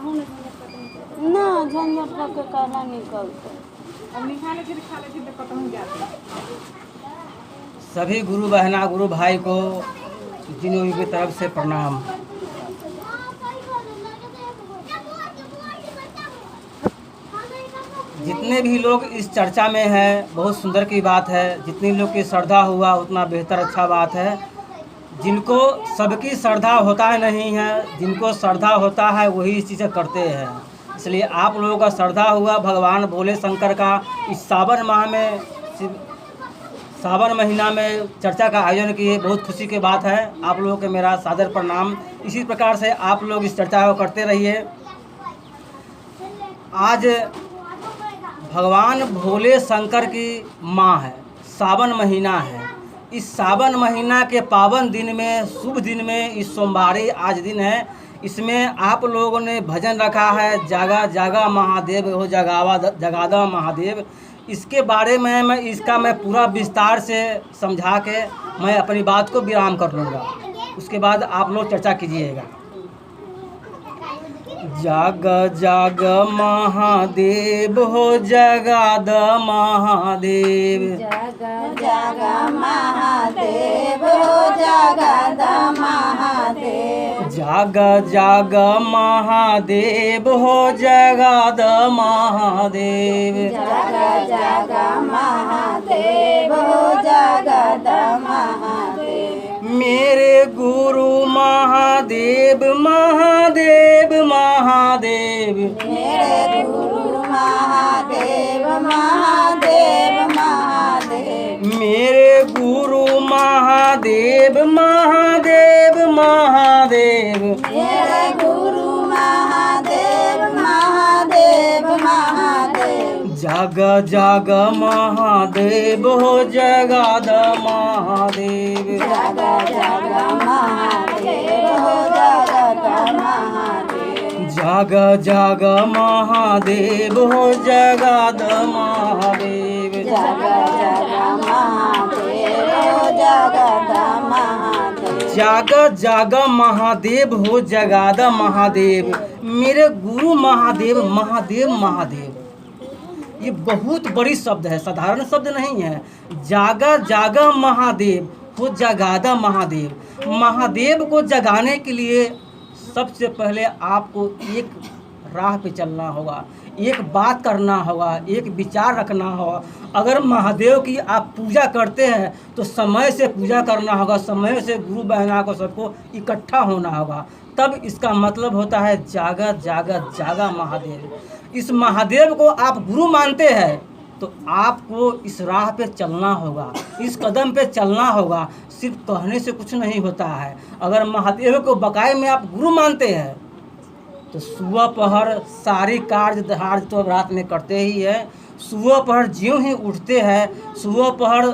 ना झंझट करके कहना निकलते सभी गुरु बहना गुरु भाई को जिन्हों की तरफ से प्रणाम। जितने भी लोग इस चर्चा में हैं बहुत सुंदर की बात है। जितनी लोग की श्रद्धा हुआ उतना बेहतर अच्छा बात है। जिनको सबकी श्रद्धा होता है नहीं है, जिनको श्रद्धा होता है वही इस चीज़ें करते हैं। इसलिए आप लोगों का श्रद्धा हुआ भगवान भोले शंकर का इस सावन माह में, सावन महीना में चर्चा का आयोजन किए, बहुत खुशी की बात है। आप लोगों के मेरा सादर प्रणाम। इसी प्रकार से आप लोग इस चर्चा को करते रहिए। आज भगवान भोले शंकर की माह है, सावन महीना है। इस सावन महीना के पावन दिन में, शुभ दिन में, इस सोमवारी आज दिन है। इसमें आप लोगों ने भजन रखा है, जागा जागा महादेव हो जगादा महादेव। इसके बारे में मैं पूरा विस्तार से समझा के मैं अपनी बात को विराम कर लूँगा। उसके बाद आप लोग चर्चा कीजिएगा। जाग जाग महादेव हो जगाद महादेव, जाग जाग महादेव हो जगाद महादेव, जाग जाग महादेव हो जगाद महादेव, जाग जाग महादेव हो जगाद महादेव। मेरे गुरु महादेव महादेव महादेव, मेरे गुरु महादेव महादेव महादेव, मेरे गुरु महादेव महादेव महादेव, मेरे गुरु महादेव महादेव महादेव। जाग जाग महादेव हो जगाद महादेव, जाग जाग महादेव हो जगाद महादेव, जाग जाग महादेव हो जगाद महादेव, जाग जाग महादेव हो जगाद महादेव, जाग जाग महादेव हो जगाद महादेव। मेरे गुरु महादेव महादेव महादेव, ये बहुत बड़ी शब्द है, साधारण शब्द नहीं है। जागा जागा महादेव हो जगादा महादेव। महादेव को जगाने के लिए सबसे पहले आपको एक राह पे चलना होगा, एक बात करना होगा, एक विचार रखना होगा। अगर महादेव की आप पूजा करते हैं तो समय से पूजा करना होगा, समय से गुरु बहना को सबको इकट्ठा होना होगा, तब इसका मतलब होता है जागा जागा जागा महादेव। इस महादेव को आप गुरु मानते हैं तो आपको इस राह पे चलना होगा, इस कदम पे चलना होगा। सिर्फ कहने से कुछ नहीं होता है। अगर महादेव को बकाए में आप गुरु मानते हैं तो सुबह पहर सारी कार्य धार्य तो रात में करते ही है। सुबह पहर ज्यों ही उठते हैं, सुबह पहर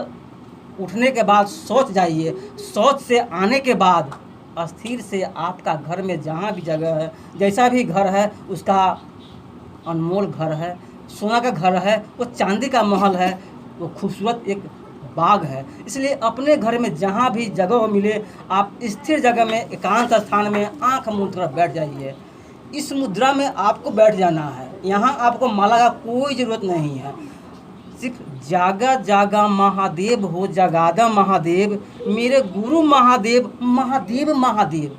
उठने के बाद सोच जाइए। सोच से आने के बाद अस्थिर से आपका घर में जहाँ भी जगह है, जैसा भी घर है उसका अनमोल घर है, सोना का घर है, वो चांदी का महल है, वो खूबसूरत एक बाग है। इसलिए अपने घर में जहाँ भी जगह मिले आप स्थिर जगह में, एकांत स्थान में आंख मूंद कर बैठ जाइए। इस मुद्रा में आपको बैठ जाना है। यहाँ आपको माला का कोई ज़रूरत नहीं है। सिर्फ जागा जागा महादेव हो जगादा महादेव। मेरे गुरु महादेव महादेव महादेव।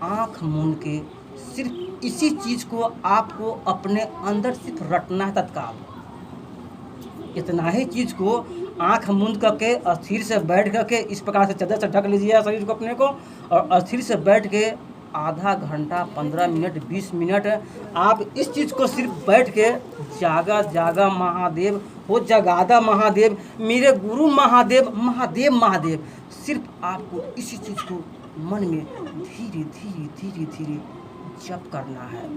आँख मूंद के सिर्फ इसी चीज़ को आपको अपने अंदर सिर्फ रटना है तत्काल। इतना ही चीज़ को आँख मूंद करके अस्थिर से बैठ करके इस प्रकार से चादर से ढक लीजिए शरीर को अपने को, और अस्थिर से बैठ के आधा घंटा 15 मिनट 20 मिनट आप इस चीज़ को सिर्फ बैठ के जागा जागा महादेव हो जगादा महादेव, मेरे गुरु महादेव महादेव महादेव। सिर्फ आपको इसी चीज़ को मन में धीरे धीरे धीरे धीरे जप करना है।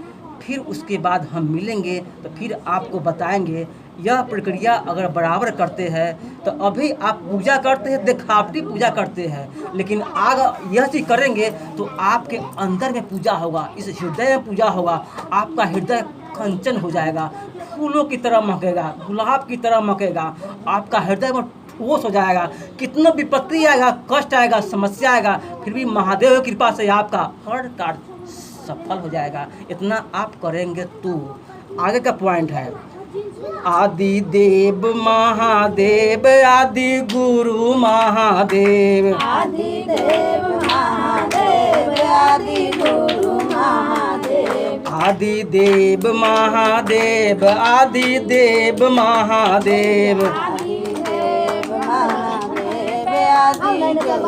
फिर उसके बाद हम मिलेंगे तो फिर आपको बताएंगे। यह प्रक्रिया अगर बराबर करते हैं तो अभी आप पूजा करते हैं, दिखावटी पूजा करते हैं, लेकिन आगे यह चीज़ करेंगे तो आपके अंदर में पूजा होगा, इस हृदय में पूजा होगा। आपका हृदय कंचन हो जाएगा, फूलों की तरह महकेगा, गुलाब की तरह महकेगा। आपका हृदय में ठोस हो जाएगा। कितना विपत्ति आएगा, कष्ट आएगा, समस्या आएगा, फिर भी महादेव की कृपा से आपका हर कार्य सफल हो जाएगा। इतना आप करेंगे तो। आगे का पॉइंट है, आदि देव महादेव, आदि गुरु महादेव, आदि देव महादेव, आदि गुरु महादेव, आदि देव महादेव, आदि देव महादेव, आदि देव महादेव, आदि देव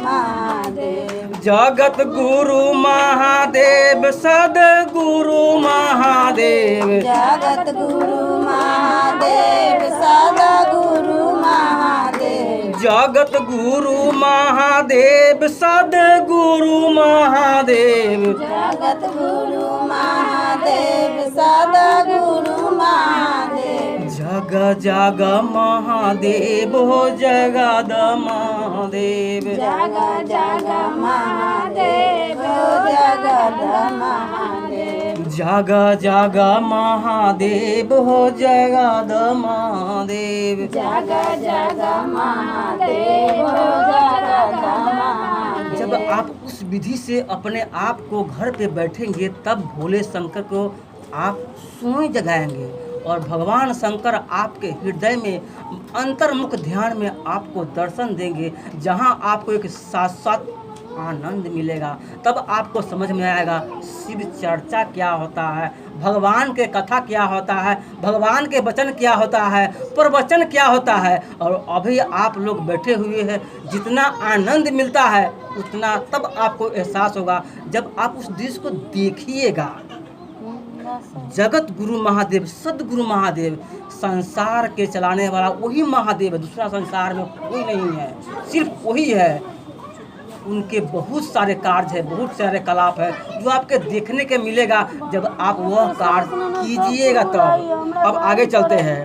महादेव, जगत गुरु महादेव, सदगुरु महादेव, जगत गुरु महादेव, सदा गुरु महादेव, जगत गुरु महादेव, सदगुरु महादेव, जगत गुरु महादेव, सदा गुरु महादेव, जग जग महादेव हो जगद महादेव, जग जग महादेव, जगद महादेव, जग जग महादेव हो जगद महादेव। जग जग महादेव, जगद महादेव। जब आप उस विधि से अपने आप को घर पे बैठेंगे तब भोले शंकर को आप स्वयं जगाएंगे और भगवान शंकर आपके हृदय में अंतर्मुख ध्यान में आपको दर्शन देंगे, जहां आपको एक शाश्वत आनंद मिलेगा। तब आपको समझ में आएगा शिव चर्चा क्या होता है, भगवान के कथा क्या होता है, भगवान के वचन क्या होता है, प्रवचन क्या होता है। और अभी आप लोग बैठे हुए हैं, जितना आनंद मिलता है उतना तब आपको एहसास होगा जब आप उस दृश्य को देखिएगा। जगत गुरु महादेव, सदगुरु महादेव, संसार के चलाने वाला वही महादेव है, दूसरा संसार में कोई नहीं है, सिर्फ वही है। उनके बहुत सारे कार्य है, बहुत सारे कलाप है जो आपके देखने के मिलेगा जब आप वह कार्य कीजिएगा तब। अब आगे चलते हैं।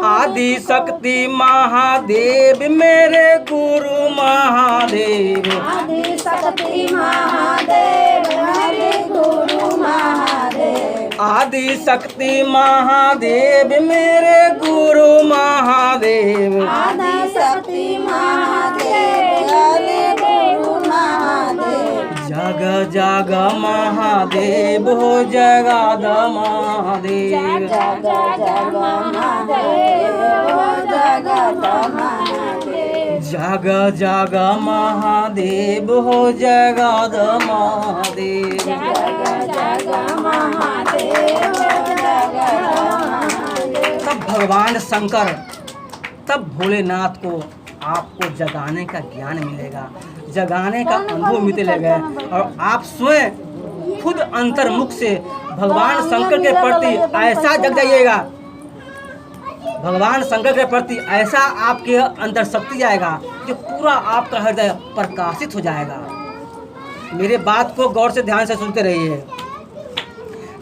आदि शक्ति महादेव, मेरे गुरु महादेव, आदि शक्ति महादेव, मेरे गुरु महादेव, आदि शक्ति महादेव, मेरे गुरु महादेव, आदि शक्ति महादेव, मेरे गुरु महादेव, जग जग महादेव हो जगद महादेव, जग जग महादेव, जगद महादेव, जग जग महादेव हो जगद महादेव। जग जग महादेव, जगद महादेव। तब भगवान शंकर, तब भोलेनाथ को आपको जगाने का ज्ञान मिलेगा, जगाने का अनुभव मिलेगा और आप स्वयं खुद अंतर्मुख से भगवान शंकर के प्रति ऐसा जग जाइएगा, भगवान शंकर के प्रति ऐसा आपके अंदर शक्ति आएगा कि पूरा आपका हृदय प्रकाशित हो जाएगा। मेरे बात को गौर से ध्यान से सुनते रहिए।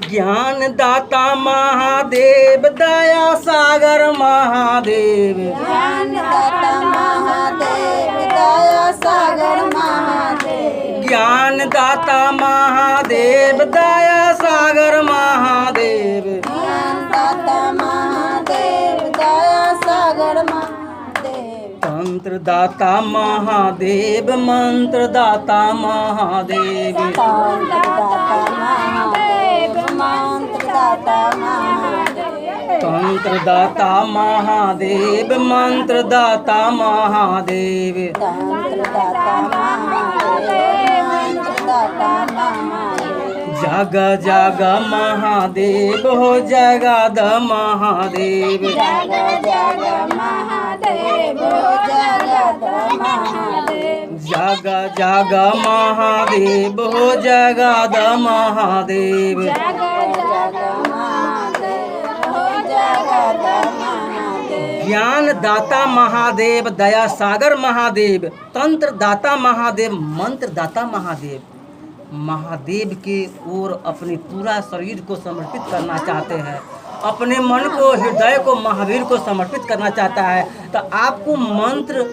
ज्ञान दाता महादेव, दया सागर महादेव, ज्ञानदाता महादेव, दया सागर महादेव, ज्ञानदाता महादेव, दया सागर महादेव, ज्ञानदाता महादेव, दया सागर महादेव, तंत्र दाता महादेव, मंत्र दाता महादेव, तंत्रदाता महादेव, मंत्रदाता महादेव, तंत्रदाता महादेव, मंत्रदाता महादेव, तंत्रदाता महादेव, मंत्रदाता महादेव, जग जग महादेव हो जगद महादेव, जग जग महादेव, जगद महादेव, जग जग महादेव हो जगद महादेव, जग जग महादेव, जगद महादेव, ज्ञान दाता महादेव, दया सागर महादेव, तंत्र दाता महादेव, मंत्र दाता महादेव। महादेव के ओर अपने पूरा शरीर को समर्पित करना चाहते हैं, अपने मन को, हृदय को महावीर को समर्पित करना चाहता है, तो आपको मंत्र,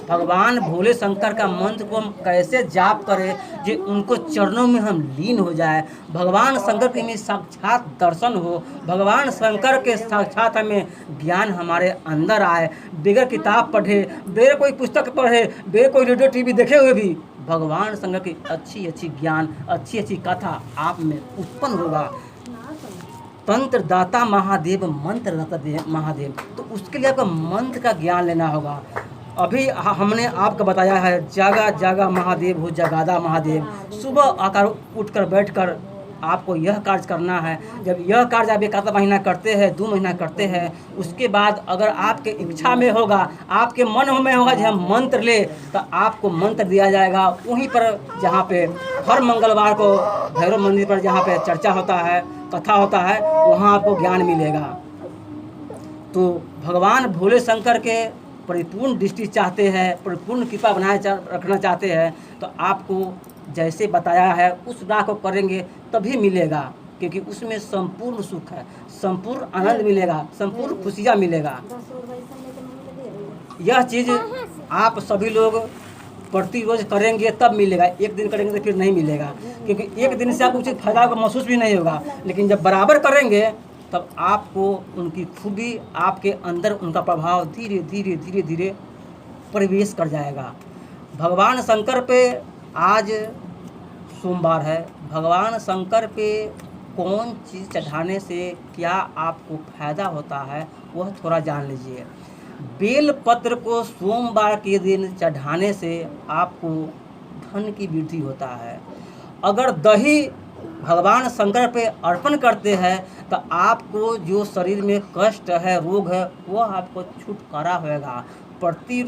भगवान भोले शंकर का मंत्र को हम कैसे जाप करें जो उनको चरणों में हम लीन हो जाए, भगवान शंकर के में साक्षात दर्शन हो, भगवान शंकर के साक्षात हमें ज्ञान हमारे अंदर आए, बगैर किताब पढ़े, बगैर कोई पुस्तक पढ़े, बगैर कोई रेडियो टीवी देखे हुए भी भगवान शंकर की अच्छी अच्छी ज्ञान, अच्छी अच्छी कथा आप में उत्पन्न होगा। तंत्र दाता महादेव, मंत्र दाता महादेव, तो उसके लिए आपको मंत्र का ज्ञान लेना होगा। अभी हमने आपको बताया है जागा जागा महादेव हो जगादा महादेव। सुबह आकर उठकर बैठकर आपको यह कार्य करना है। जब यह कार्य आप 1 महीना करते हैं, 2 महीना करते हैं, उसके बाद अगर आपके इच्छा में होगा, आपके मन में होगा कि हम मंत्र ले, तो आपको मंत्र दिया जाएगा वहीं पर जहाँ पे हर मंगलवार को भैरव मंदिर पर जहाँ पे चर्चा होता है, कथा होता है, वहाँ आपको ज्ञान मिलेगा। तो भगवान भोले शंकर के परिपूर्ण दृष्टि चाहते हैं, परिपूर्ण कृपा रखना चाहते हैं, तो आपको जैसे बताया है उस राह को करेंगे तभी मिलेगा, क्योंकि उसमें संपूर्ण सुख है, संपूर्ण आनंद मिलेगा, संपूर्ण खुशियाँ मिलेगा। यह चीज़ आप सभी लोग प्रति रोज करेंगे तब मिलेगा, एक दिन करेंगे तो फिर नहीं मिलेगा, क्योंकि एक दिन से आपको कुछ फायदा को महसूस भी नहीं होगा। लेकिन जब बराबर करेंगे तब आपको उनकी खूबी, आपके अंदर उनका प्रभाव धीरे धीरे धीरे धीरे प्रवेश कर जाएगा। भगवान शंकर पे आज सोमवार है, भगवान शंकर पे कौन चीज़ चढ़ाने से क्या आपको फायदा होता है वह थोड़ा जान लीजिए। बेल पत्र को सोमवार के दिन चढ़ाने से आपको धन की वृद्धि होता है। अगर दही भगवान शंकर पे अर्पण करते हैं तो आपको जो शरीर में कष्ट है, रोग है, वह आपको छुटकारा होगा। प्रति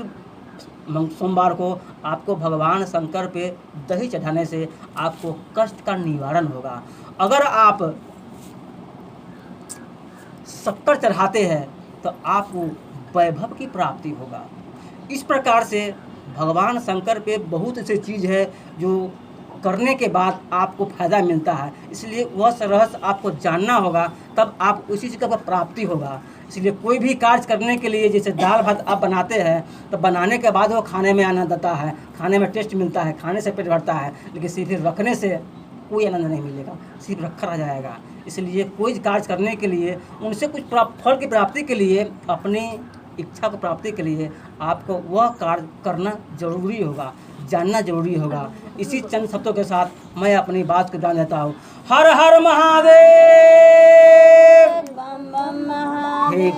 सोमवार को आपको भगवान शंकर पे दही चढ़ाने से आपको कष्ट का निवारण होगा। अगर आप शक्कर चढ़ाते हैं तो आपको वैभव की प्राप्ति होगा। इस प्रकार से भगवान शंकर पे बहुत ऐसी चीज़ है जो करने के बाद आपको फायदा मिलता है, इसलिए वह रहस्य आपको जानना होगा, तब आप उसी चीज़ का प्राप्ति होगा। इसलिए कोई भी कार्य करने के लिए, जैसे दाल भात आप बनाते हैं तो बनाने के बाद वो खाने में आनंद आता है, खाने में टेस्ट मिलता है, खाने से पेट भरता है, लेकिन सिर्फ रखने से कोई आनंद नहीं मिलेगा, सिर्फ रखा रह जाएगा। इसलिए कोई कार्य करने के लिए, उनसे कुछ फल की प्राप्ति के लिए, अपनी इच्छा को प्राप्ति के लिए आपको वह कार्य करना जरूरी होगा, जानना जरूरी होगा। इसी चंद शब्दों के साथ मैं अपनी बात को जान देता हूँ। हर हर महादेव। बम बम महादेव।